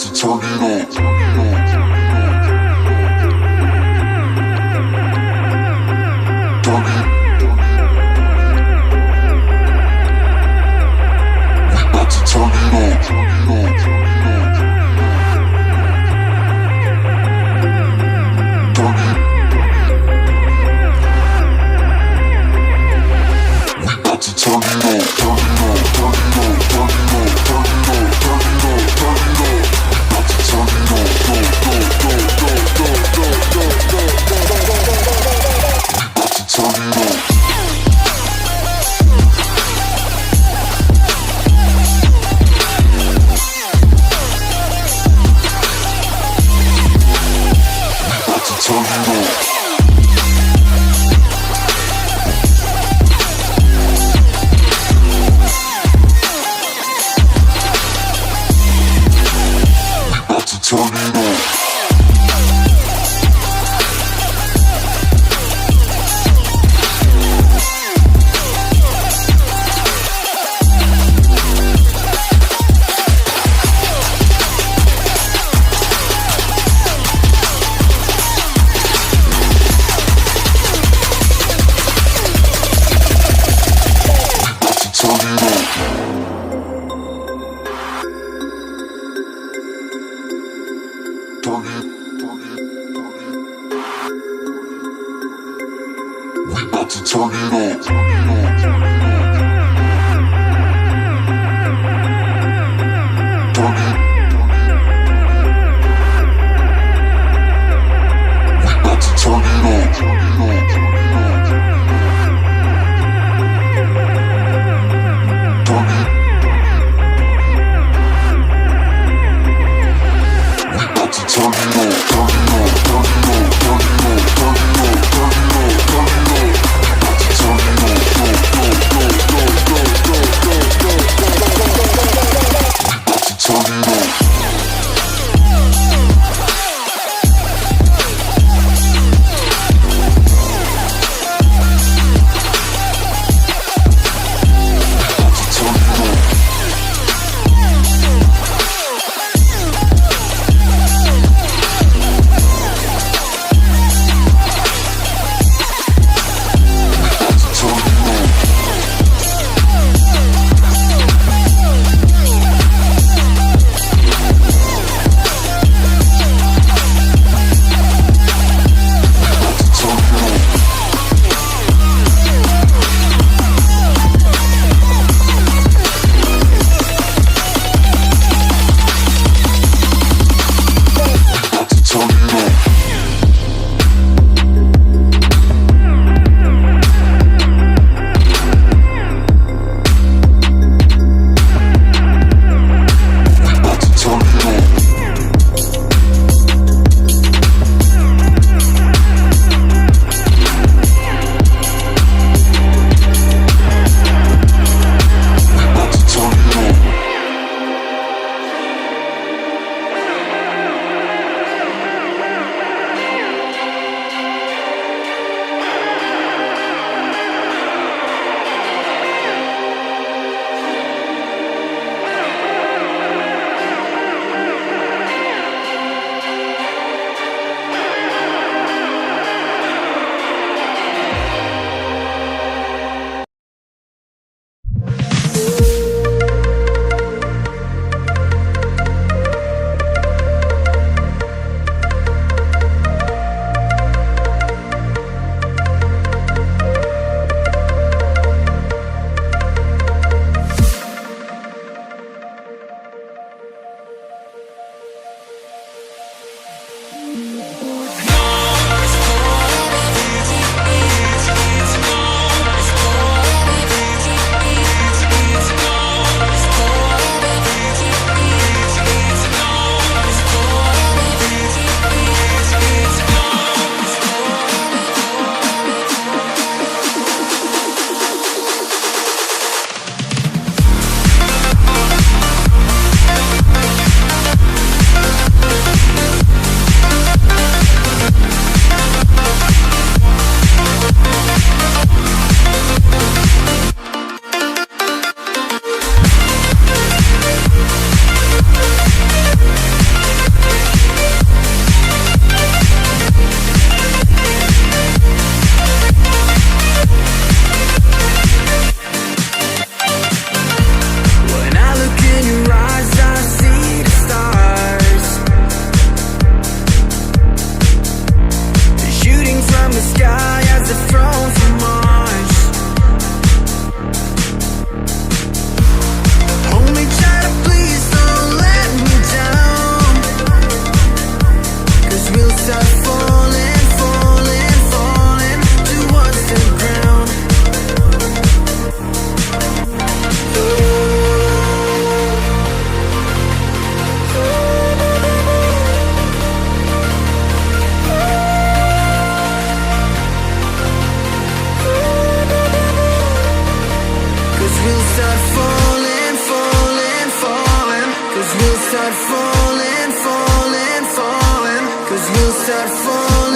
to turn it up. Turn it. We about to turn it up. Turn it. We about to turn it up. Turn it up. Turn it up. Turn it up. Turn it up. Turn it up. Turn it up. We about to turn it up. Go, go, go, go, go, go, go, go, go, go, go, go, go, go. We about to turn it up. Turn it up. We about to turn it up. We about to turn it up. Turn it. We about to turn it up. Turn it. We about to turn it up. Turn it up. Turn it up. Turn it up. Turn it up. Turn it up. Turn it up. We about to turn it up. Go, go, go, go, go, go, go, go, go, go, go, go, go, go, go. We about to turn it up. Mr. Phone.